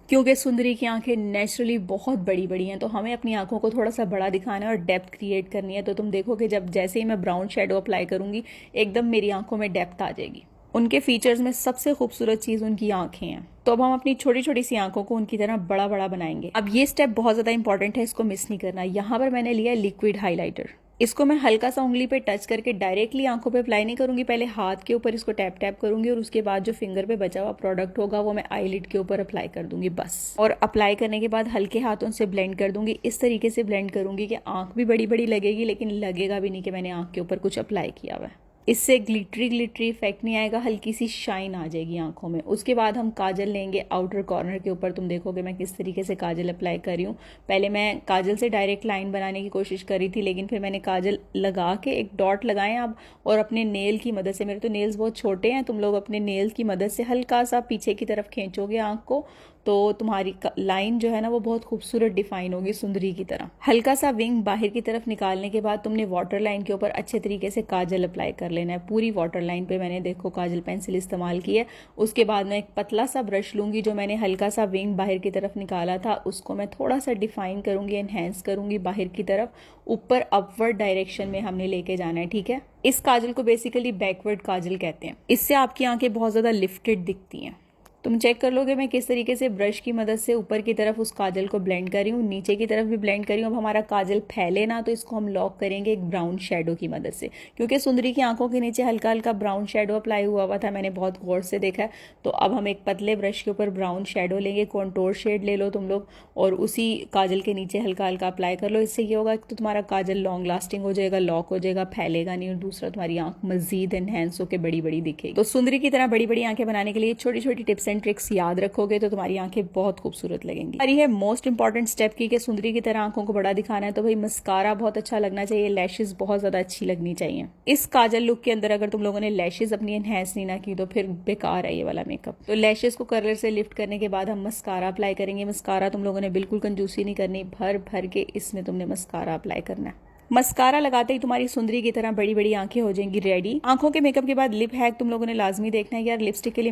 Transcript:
क्योंकि सुंदरी की आंखें नेचुरली बहुत बड़ी बड़ी हैं, तो हमें अपनी आंखों को थोड़ा सा बड़ा दिखाना है और डेप्थ क्रिएट करनी है। तो तुम देखोगे जब जैसे ही मैं ब्राउन शेडो अप्लाई करूंगी एकदम मेरी आंखों में डेप्थ आ जाएगी। उनके फीचर्स में सबसे खूबसूरत चीज़ उनकी आंखें हैं। तो अब हम अपनी छोटी छोटी सी आंखों को उनकी तरह बड़ा बड़ा बनाएंगे। अब ये स्टेप बहुत ज़्यादा इंपॉर्टेंट है, इसको मिस नहीं करना। यहाँ पर मैंने लिया लिक्विड हाइलाइटर। इसको मैं हल्का सा उंगली पे टच करके डायरेक्टली आंखों पे अप्लाई नहीं करूंगी, पहले हाथ के ऊपर इसको टैप टैप करूंगी और उसके बाद जो फिंगर पे बचा हुआ प्रोडक्ट होगा वो मैं आईलिड के ऊपर अप्लाई कर दूंगी बस। और अप्लाई करने के बाद हल्के हाथों से ब्लेंड कर दूंगी। इस तरीके से ब्लेंड करूंगी कि आंख भी बड़ी बड़ी लगेगी लेकिन लगेगा भी नहीं कि मैंने आंख के ऊपर कुछ अप्लाई किया हुआ है। इससे ग्लिटरी ग्लिटरी इफेक्ट नहीं आएगा, हल्की सी शाइन आ जाएगी आंखों में। उसके बाद हम काजल लेंगे आउटर कॉर्नर के ऊपर। तुम देखोगे मैं किस तरीके से काजल अप्लाई कर रही हूँ। पहले मैं काजल से डायरेक्ट लाइन बनाने की कोशिश कर रही थी, लेकिन फिर मैंने काजल लगा के एक डॉट लगाए आप, और अपने नेल की मदद से, मेरे तो नेल्स बहुत छोटे हैं, तुम लोग अपने नेल की मदद से हल्का सा पीछे की तरफ खींचोगे आंख को तो तुम्हारी लाइन जो है ना वो बहुत खूबसूरत डिफाइन होगी सुंदरी की तरह। हल्का सा विंग बाहर की तरफ निकालने के बाद तुमने वाटर लाइन के ऊपर अच्छे तरीके से काजल अप्लाई कर लेना है। पूरी वाटर लाइन पे मैंने देखो काजल पेंसिल इस्तेमाल की है। उसके बाद मैं एक पतला सा ब्रश लूंगी, जो मैंने हल्का सा विंग बाहर की तरफ निकाला था उसको मैं थोड़ा सा डिफाइन करूंगी, एनहेंस करूंगी बाहर की तरफ। ऊपर अपवर्ड डायरेक्शन में हमने लेके जाना है, ठीक है। इस काजल को बेसिकली बैकवर्ड काजल कहते हैं। इससे आपकी आंखें बहुत ज्यादा लिफ्टेड दिखती हैं। तुम चेक कर लोगे मैं किस तरीके से ब्रश की मदद से ऊपर की तरफ उस काजल को ब्लेंड कर रही हूँ, नीचे की तरफ भी ब्लेंड कर रही हूँ। अब हमारा काजल फैले ना, तो इसको हम लॉक करेंगे एक ब्राउन शेडो की मदद से, क्योंकि सुंदरी की आंखों के नीचे हल्का हल्का ब्राउन शेडो अप्लाई हुआ था, मैंने बहुत गौर से देखा है। तो अब हम एक पतले ब्रश के ऊपर ब्राउन शेडो लेंगे, कॉन्टोर शेड ले लो तुम लोग, और उसी काजल के नीचे हल्का हल्का अप्लाई कर लो। इससे ये होगा तो तुम्हारा काजल लॉन्ग लास्टिंग हो जाएगा, लॉक हो जाएगा, फैलेगा नहीं, और दूसरा तुम्हारी आंख मजीद एनहेंस होकर बड़ी बड़ी दिखेगी। तो सुंदरी की तरह बड़ी बड़ी आंखें बनाने के लिए छोटी छोटी टिप्स एंड ट्रिक्स याद रखोगे तो तुम्हारी आंखें बहुत खूबसूरत लगेंगी। और ये मोस्ट इंपॉर्टेंट स्टेप की कि सुंदरी की तरह आंखों को बड़ा दिखाना है तो भाई मस्कारा बहुत अच्छा लगना चाहिए, लैशेस बहुत ज्यादा अच्छी लगनी चाहिए। इस काजल लुक के अंदर अगर तुम लोगों ने लैशेस अपनी एनहेंस नहीं ना की तो फिर बेकार है ये वाला मेकअप। तो लैशेस को कर्लर से लिफ्ट करने के बाद हम मस्कारा अप्लाई करेंगे। मस्कारा तुम लोगों ने बिल्कुल कंजूसी नहीं करनी, भर भर के इसमें तुमने मस्कारा अप्लाई करना है। मस्कारा लगाते ही तुम्हारी सुंदरी की तरह बड़ी बड़ी आंखें हो जाएंगी रेडी। आंखों के मेकअप के बाद लिप हैक तुम लोगों ने लाजमी देखना है यार। लिपस्टिक के लिए